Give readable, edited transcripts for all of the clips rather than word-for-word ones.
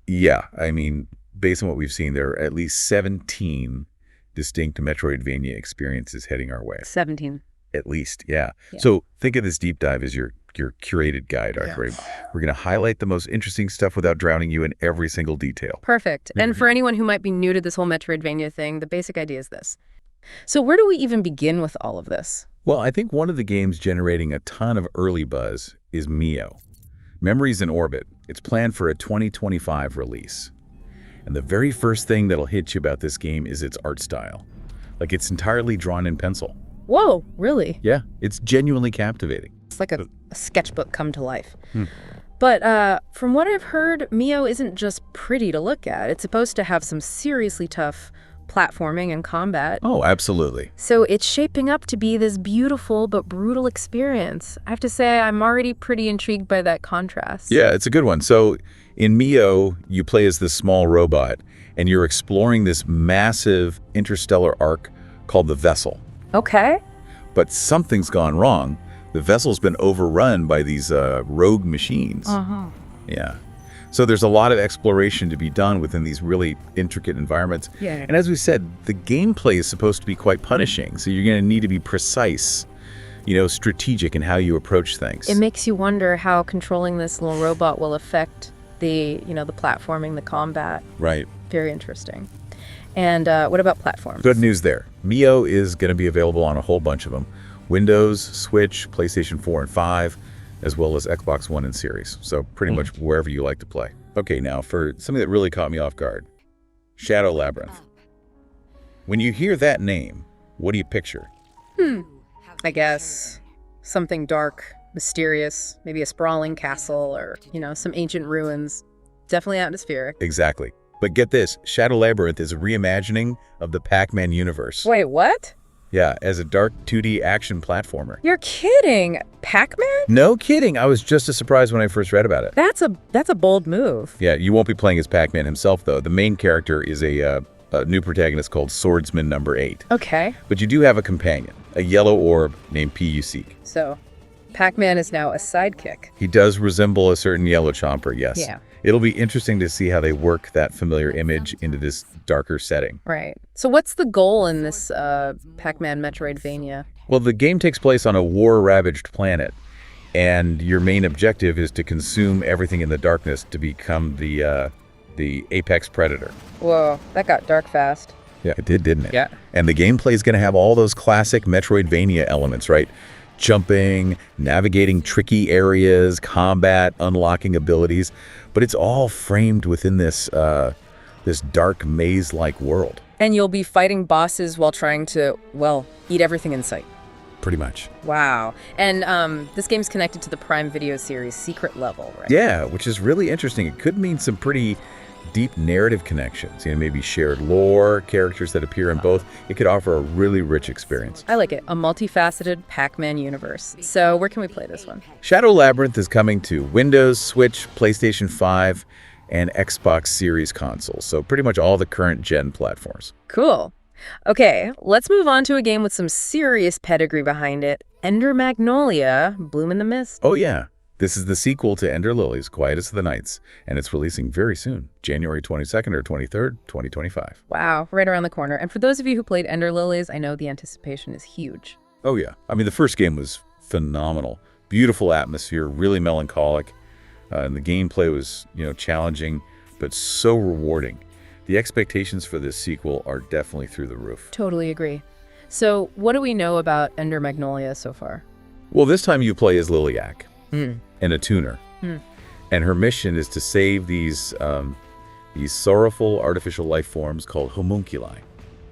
Yeah, I mean, based on what we've seen, there are at least 17 distinct Metroidvania experiences heading our way. 17. At least, yeah. So think of this deep dive as your curated guide, Arthur. We're going to highlight the most interesting stuff without drowning you in every single detail. Perfect. And for anyone who might be new to this whole Metroidvania thing, the basic idea is this. So where do we even begin with all of this? Well, I think one of the games generating a ton of early buzz is Mio. Memories in Orbit. It's planned for a 2025 release. And the very first thing that'll hit you about this game is its art style. Like, it's entirely drawn in pencil. Whoa, really? Yeah, it's genuinely captivating. It's like a sketchbook come to life. But from what I've heard, Mio isn't just pretty to look at. It's supposed to have some seriously tough platforming and combat. Oh, absolutely. So it's shaping up to be this beautiful but brutal experience. I have to say, I'm already pretty intrigued by that contrast. Yeah, it's a good one. So in Mio, you play as this small robot, and you're exploring this massive interstellar arc called the Vessel. Okay. But something's gone wrong. The vessel's been overrun by these rogue machines. Yeah. So there's a lot of exploration to be done within these really intricate environments. Yeah. And as we said, the gameplay is supposed to be quite punishing. So you're going to need to be precise, strategic in how you approach things. It makes you wonder how controlling this little robot will affect the platforming, the combat. Right. Very interesting. And what about platforms? Good news there. Mio is going to be available on a whole bunch of them. Windows, Switch, PlayStation 4 and 5, as well as Xbox One and Series. So pretty much wherever you like to play. Okay, now for something that really caught me off guard. Shadow Labyrinth. When you hear that name, what do you picture? I guess something dark, mysterious, maybe a sprawling castle or, some ancient ruins. Definitely atmospheric. Exactly. But get this, Shadow Labyrinth is a reimagining of the Pac-Man universe. Wait, what? Yeah, as a dark 2D action platformer. You're kidding. Pac-Man? No kidding. I was just as surprised when I first read about it. That's a bold move. Yeah, you won't be playing as Pac-Man himself, though. The main character is a new protagonist called Swordsman Number 8. Okay. But you do have a companion, a yellow orb named P-U-Seek. So, Pac-Man is now a sidekick. He does resemble a certain yellow chomper, yes. Yeah. It'll be interesting to see how they work that familiar image into this darker setting. Right. So what's the goal in this Pac-Man Metroidvania? Well, the game takes place on a war-ravaged planet, and your main objective is to consume everything in the darkness to become the apex predator. Whoa, that got dark fast. Yeah, it did, didn't it? Yeah. And the gameplay is going to have all those classic Metroidvania elements, right? Jumping, navigating tricky areas, combat, unlocking abilities, but it's all framed within this dark maze-like world. And you'll be fighting bosses while trying to, eat everything in sight. Pretty much. Wow. And this game's connected to the Prime Video series Secret Level, right? Yeah, which is really interesting. It could mean some pretty deep narrative connections, maybe shared lore, characters that appear in both. It could offer a really rich experience. I like it. A multifaceted Pac-Man universe. So where can we play this one? Shadow Labyrinth is coming to Windows, Switch, PlayStation 5, and Xbox Series consoles. So pretty much all the current gen platforms. Cool. Okay, let's move on to a game with some serious pedigree behind it. Ender Magnolia, Bloom in the Mist. Oh yeah. This is the sequel to Ender Lilies, Quietest of the Nights, and it's releasing very soon, January 22nd or 23rd, 2025. Wow, right around the corner. And for those of you who played Ender Lilies, I know the anticipation is huge. Oh yeah. I mean, the first game was phenomenal. Beautiful atmosphere, really melancholic. And the gameplay was, challenging, but so rewarding. The expectations for this sequel are definitely through the roof. Totally agree. So what do we know about Ender Magnolia so far? Well, this time you play as Illyia. And a tuner. And her mission is to save these sorrowful artificial life forms called homunculi.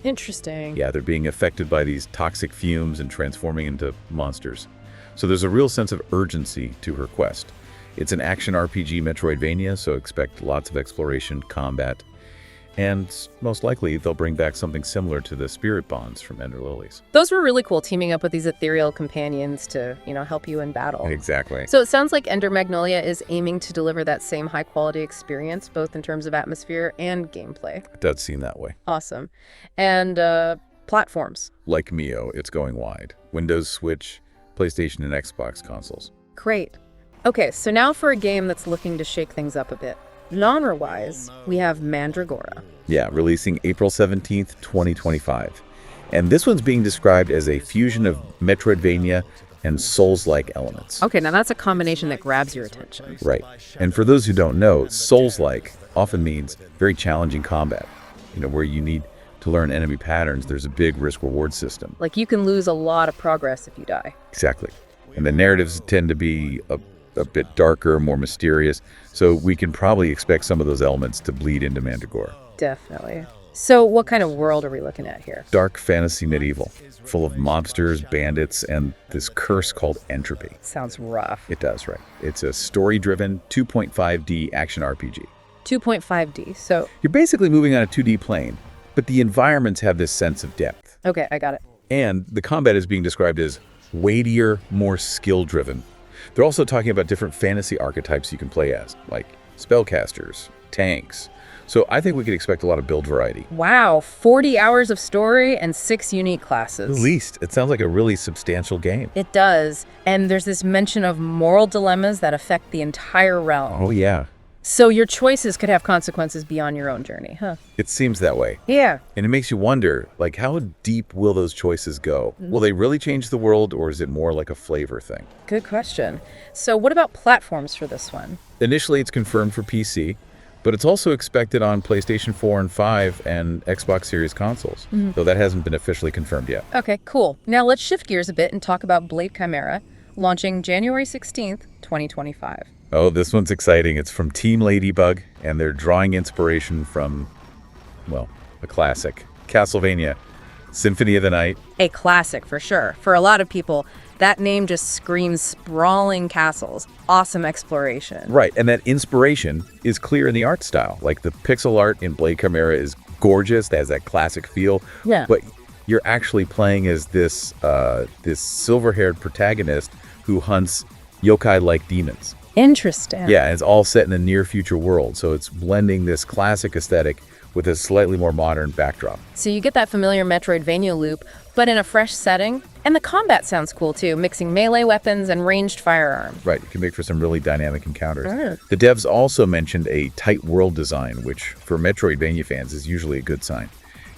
Interesting. Yeah, they're being affected by these toxic fumes and transforming into monsters. So there's a real sense of urgency to her quest. It's an action RPG Metroidvania, so expect lots of exploration, combat, and most likely they'll bring back something similar to the spirit bonds from Ender Lilies. Those were really cool, teaming up with these ethereal companions to, help you in battle. Exactly. So it sounds like Ender Magnolia is aiming to deliver that same high-quality experience, both in terms of atmosphere and gameplay. It does seem that way. Awesome. And platforms. Like Mio, it's going wide. Windows, Switch, PlayStation, and Xbox consoles. Great. Okay, so now for a game that's looking to shake things up a bit. Genre-wise, we have Mandragora. Yeah, releasing April 17th, 2025. And this one's being described as a fusion of Metroidvania and Souls-like elements. Okay, now that's a combination that grabs your attention. Right. And for those who don't know, Souls-like often means very challenging combat. Where you need to learn enemy patterns, there's a big risk-reward system. Like you can lose a lot of progress if you die. Exactly. And the narratives tend to be a bit darker, more mysterious, so we can probably expect some of those elements to bleed into Mandragora. Definitely. So what kind of world are we looking at here? Dark fantasy medieval, full of mobsters, bandits, and this curse called entropy. Sounds rough. It does, right. It's a story-driven 2.5D action RPG. 2.5D, so... You're basically moving on a 2D plane, but the environments have this sense of depth. Okay, I got it. And the combat is being described as weightier, more skill-driven. They're also talking about different fantasy archetypes you can play as, like spellcasters, tanks. So I think we could expect a lot of build variety. Wow, 40 hours of story and 6 unique classes. At least. It sounds like a really substantial game. It does. And there's this mention of moral dilemmas that affect the entire realm. Oh, yeah. So your choices could have consequences beyond your own journey, huh? It seems that way. Yeah. And it makes you wonder, how deep will those choices go? Will they really change the world, or is it more like a flavor thing? Good question. So what about platforms for this one? Initially, it's confirmed for PC, but it's also expected on PlayStation 4 and 5 and Xbox Series consoles, though that hasn't been officially confirmed yet. Okay, cool. Now let's shift gears a bit and talk about Blade Chimera, launching January 16th, 2025. Oh, this one's exciting. It's from Team Ladybug, and they're drawing inspiration from, a classic, Castlevania, Symphony of the Night. A classic, for sure. For a lot of people, that name just screams sprawling castles, awesome exploration. Right, and that inspiration is clear in the art style. Like the pixel art in Blade Chimera is gorgeous, that has that classic feel. Yeah. But you're actually playing as this silver-haired protagonist who hunts yokai-like demons. Interesting. Yeah, and it's all set in a near-future world, so it's blending this classic aesthetic with a slightly more modern backdrop. So you get that familiar Metroidvania loop, but in a fresh setting. And the combat sounds cool too, mixing melee weapons and ranged firearms. Right, it can make for some really dynamic encounters. The devs also mentioned a tight world design, which for Metroidvania fans is usually a good sign.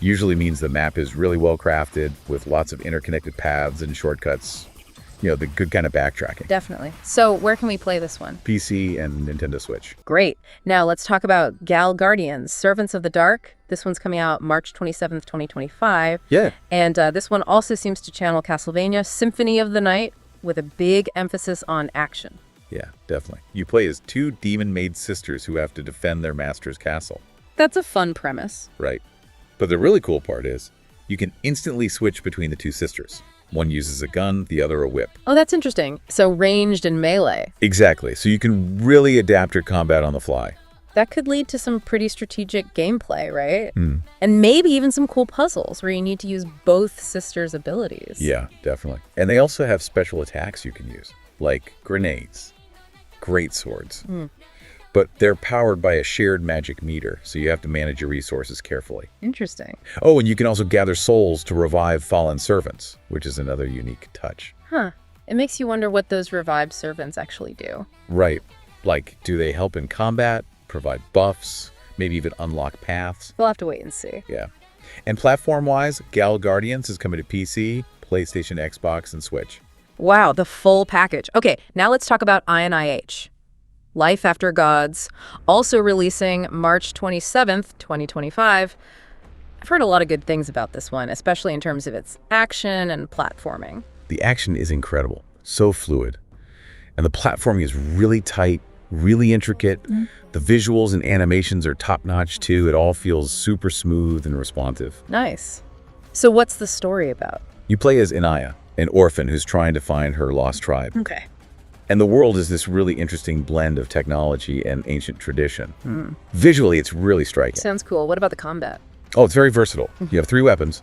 Usually means the map is really well crafted with lots of interconnected paths and shortcuts. The good kind of backtracking. Definitely. So where can we play this one? PC and Nintendo Switch. Great. Now let's talk about Gal Guardians, Servants of the Dark. This one's coming out March 27th, 2025. Yeah. And this one also seems to channel Castlevania, Symphony of the Night, with a big emphasis on action. Yeah, definitely. You play as 2 demon-made sisters who have to defend their master's castle. That's a fun premise. Right. But the really cool part is you can instantly switch between the 2 sisters. One uses a gun, the other a whip. Oh, that's interesting. So ranged and melee. Exactly. So you can really adapt your combat on the fly. That could lead to some pretty strategic gameplay, right? And maybe even some cool puzzles where you need to use both sisters' abilities. Yeah, definitely. And they also have special attacks you can use, like grenades, great swords. But they're powered by a shared magic meter, so you have to manage your resources carefully. Interesting. Oh, and you can also gather souls to revive fallen servants, which is another unique touch. Huh. It makes you wonder what those revived servants actually do. Right. Like, do they help in combat, provide buffs, maybe even unlock paths? We'll have to wait and see. Yeah. And platform-wise, Gal Guardians is coming to PC, PlayStation, Xbox, and Switch. Wow, the full package. Okay, now let's talk about INIH. Life After Gods, also releasing March 27th, 2025. I've heard a lot of good things about this one, especially in terms of its action and platforming. The action is incredible, so fluid. And the platforming is really tight, really intricate. The visuals and animations are top-notch too. It all feels super smooth and responsive. Nice. So what's the story about? You play as Inayah, an orphan who's trying to find her lost tribe. Okay. And the world is this really interesting blend of technology and ancient tradition. Visually, it's really striking. Sounds cool. What about the combat? Oh, it's very versatile. You have 3 weapons,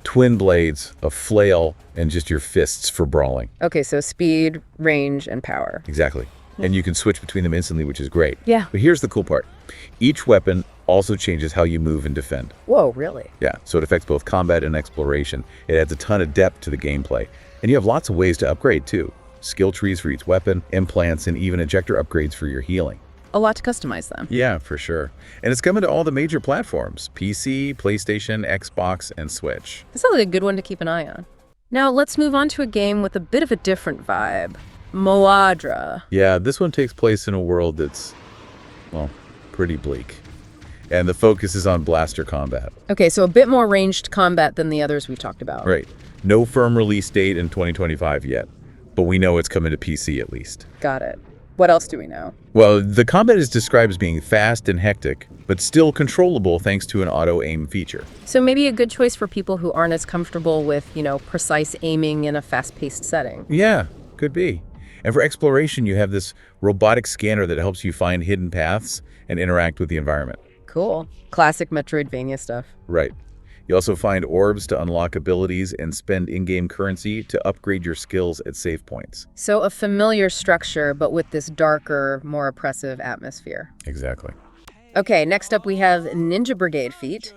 twin blades, a flail, and just your fists for brawling. Okay, so speed, range, and power. Exactly. And you can switch between them instantly, which is great. Yeah. But here's the cool part. Each weapon also changes how you move and defend. Whoa, really? Yeah, so it affects both combat and exploration. It adds a ton of depth to the gameplay. And you have lots of ways to upgrade, too. Skill trees for each weapon, implants, and even ejector upgrades for your healing. a lot to customize them. Yeah, for sure. And it's coming to all the major platforms: PC, PlayStation, Xbox, and Switch. This sounds like a good one to keep an eye on. Now let's move on to a game with a bit of a different vibe. Moadra. Yeah, this one takes place in a world that's, well, pretty bleak. And the focus is on blaster combat. Okay, so a bit more ranged combat than the others we talked about. Right. No firm release date in 2025 yet, but we know it's coming to PC at least. Got it. What else do we know? Well, the combat is described as being fast and hectic, but still controllable thanks to an auto-aim feature. So maybe a good choice for people who aren't as comfortable with, precise aiming in a fast-paced setting. Yeah, could be. And for exploration, you have this robotic scanner that helps you find hidden paths and interact with the environment. Cool. Classic Metroidvania stuff. Right. You also find orbs to unlock abilities and spend in-game currency to upgrade your skills at save points. So a familiar structure, but with this darker, more oppressive atmosphere. Exactly. Okay, next up we have Ninja Brigade feat,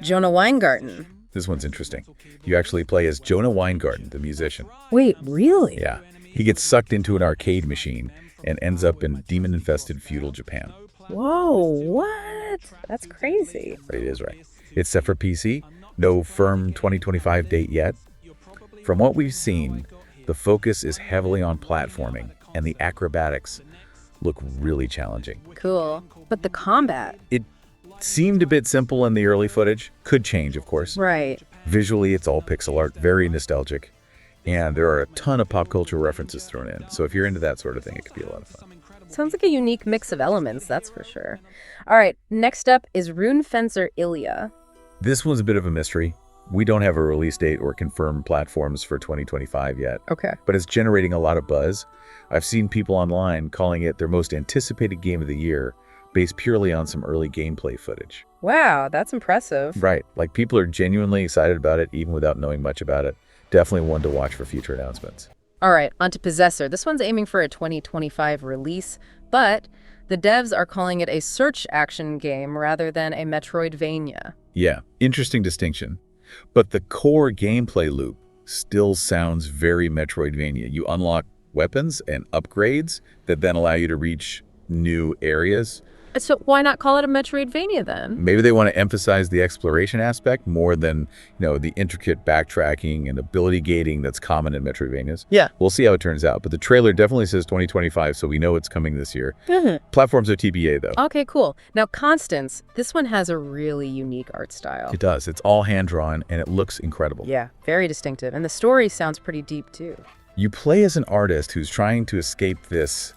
Jonah Weingarten. This one's interesting. You actually play as Jonah Weingarten, the musician. Wait, really? Yeah. He gets sucked into an arcade machine and ends up in demon-infested feudal Japan. Whoa, what? That's crazy. Right, it is right. It's set for PC. No firm 2025 date yet. From what we've seen, the focus is heavily on platforming, and the acrobatics look really challenging. Cool. But the combat? It seemed a bit simple in the early footage. Could change, of course. Right. Visually, it's all pixel art, very nostalgic. And there are a ton of pop culture references thrown in. So if you're into that sort of thing, it could be a lot of fun. Sounds like a unique mix of elements, that's for sure. All right, next up is Rune Fencer Illyia. This one's a bit of a mystery. We don't have a release date or confirmed platforms for 2025 yet. Okay. But it's generating a lot of buzz. I've seen people online calling it their most anticipated game of the year, based purely on some early gameplay footage. Wow, that's impressive. Right. Like, people are genuinely excited about it, even without knowing much about it. Definitely one to watch for future announcements. All right, on to Possessor. This one's aiming for a 2025 release, but the devs are calling it a search action game rather than a Metroidvania. Yeah, interesting distinction. But the core gameplay loop still sounds very Metroidvania. You unlock weapons and upgrades that then allow you to reach new areas. So why not call it a Metroidvania then? Maybe they want to emphasize the exploration aspect more than, the intricate backtracking and ability gating that's common in Metroidvanias. Yeah. We'll see how it turns out. But the trailer definitely says 2025, so we know it's coming this year. Platforms are TBA, though. Okay, cool. Now, Constance, this one has a really unique art style. It does. It's all hand-drawn, and it looks incredible. Yeah, very distinctive. And the story sounds pretty deep, too. You play as an artist who's trying to escape this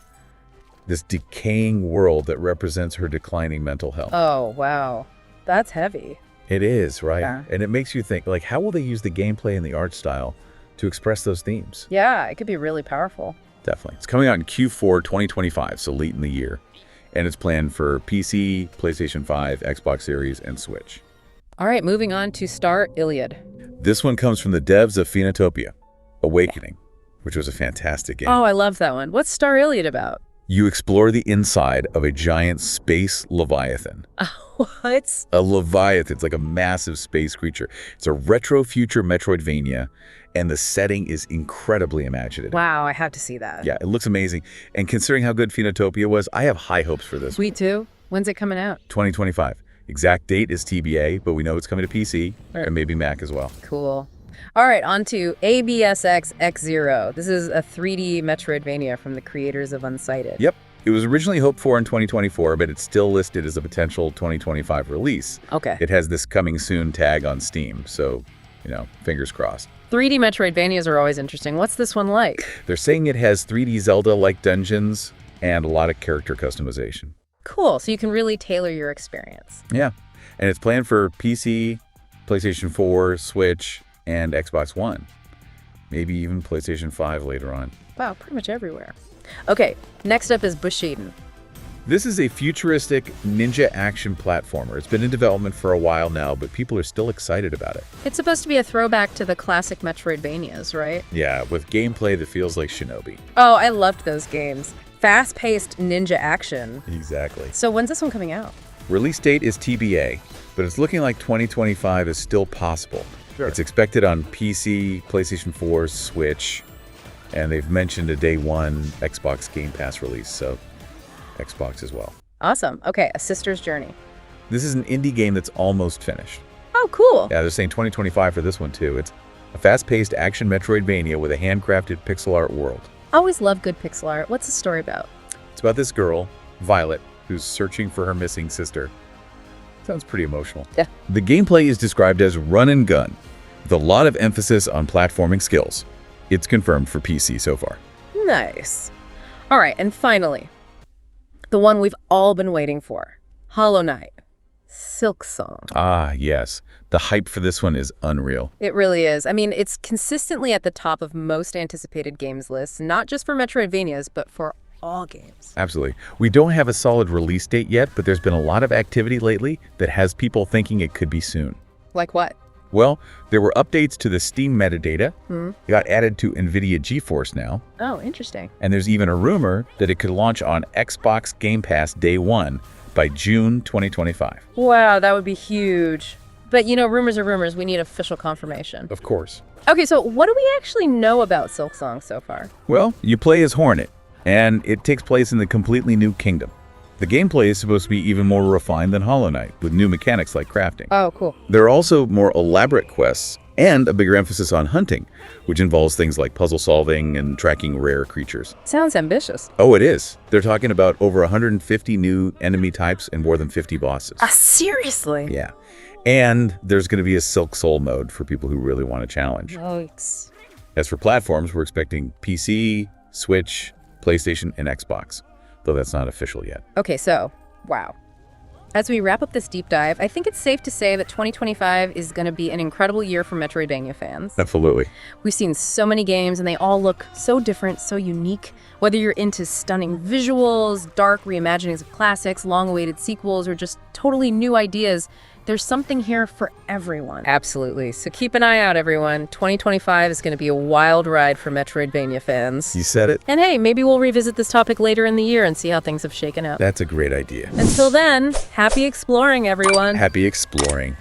decaying world that represents her declining mental health. Oh, wow. That's heavy. It is, right? Yeah. And it makes you think, how will they use the gameplay and the art style to express those themes? Yeah, it could be really powerful. Definitely. It's coming out in Q4 2025, so late in the year. And it's planned for PC, PlayStation 5, Xbox Series, and Switch. All right, moving on to Star Iliad. This one comes from the devs of Phoenotopia Awakening, which was a fantastic game. Oh, I love that one. What's Star Iliad about? You explore the inside of a giant space leviathan. What? A leviathan. It's like a massive space creature. It's a retro-future Metroidvania, and the setting is incredibly imaginative. Wow, I have to see that. Yeah, it looks amazing. And considering how good Phoenotopia was, I have high hopes for this. Sweet too. When's it coming out? 2025. Exact date is TBA, but we know it's coming to PC Right. and maybe Mac as well. Cool. All right, on to ABSX X0. This is a 3D Metroidvania from the creators of Unsighted. Yep. It was originally hoped for in 2024, but it's still listed as a potential 2025 release. Okay. It has this coming soon tag on Steam, so, fingers crossed. 3D Metroidvanias are always interesting. What's this one like? They're saying it has 3D Zelda-like dungeons and a lot of character customization. Cool, so you can really tailor your experience. Yeah. And it's planned for PC, PlayStation 4, Switch, and Xbox One. Maybe even PlayStation 5 later on. Wow, pretty much everywhere. Okay, next up is Bushiden. This is a futuristic ninja action platformer. It's been in development for a while now, but people are still excited about it. It's supposed to be a throwback to the classic Metroidvanias, right? Yeah, with gameplay that feels like Shinobi. Oh, I loved those games. Fast-paced ninja action. Exactly. So when's this one coming out? Release date is TBA, but it's looking like 2025 is still possible. Sure. It's expected on PC, PlayStation 4, Switch, and they've mentioned a day one Xbox Game Pass release, so Xbox as well. Awesome. Okay, A Sister's Journey. This is an indie game that's almost finished. Oh, cool. Yeah, they're saying 2025 for this one too. It's a fast-paced action Metroidvania with a handcrafted pixel art world. I always love good pixel art. What's the story about? It's about this girl, Violet, who's searching for her missing sister. Sounds pretty emotional. Yeah. The gameplay is described as run and gun, with a lot of emphasis on platforming skills. It's confirmed for PC so far. Nice. All right, and finally, the one we've all been waiting for. Hollow Knight. Silksong. Ah, yes. The hype for this one is unreal. It really is. I mean, it's consistently at the top of most anticipated games lists, not just for Metroidvanias, but for all games. Absolutely. We don't have a solid release date yet, but there's been a lot of activity lately that has people thinking it could be soon. Like what? Well, there were updates to the Steam metadata. It got added to NVIDIA GeForce now. Oh, interesting. And there's even a rumor that it could launch on Xbox Game Pass Day 1 by June 2025. Wow, that would be huge. But, you know, rumors are rumors. We need official confirmation. Of course. Okay, so what do we actually know about Silksong so far? Well, you play as Hornet, and it takes place in the completely new kingdom. The gameplay is supposed to be even more refined than Hollow Knight, with new mechanics like crafting. Oh, cool. There are also more elaborate quests and a bigger emphasis on hunting, which involves things like puzzle solving and tracking rare creatures. Sounds ambitious. Oh, it is. They're talking about over 150 new enemy types and more than 50 bosses. Seriously? Yeah. And there's going to be a Silk Soul mode for people who really want a challenge. Yikes. As for platforms, we're expecting PC, Switch, PlayStation, and Xbox, though that's not official yet. Okay, so, wow. As we wrap up this deep dive, I think it's safe to say that 2025 is going to be an incredible year for Metroidvania fans. Absolutely. We've seen so many games, and they all look so different, so unique. Whether you're into stunning visuals, dark reimaginings of classics, long-awaited sequels, or just totally new ideas, there's something here for everyone. Absolutely. So keep an eye out, everyone. 2025 is going to be a wild ride for Metroidvania fans. You said it. And hey, maybe we'll revisit this topic later in the year and see how things have shaken out. That's a great idea. Until then, happy exploring, everyone. Happy exploring.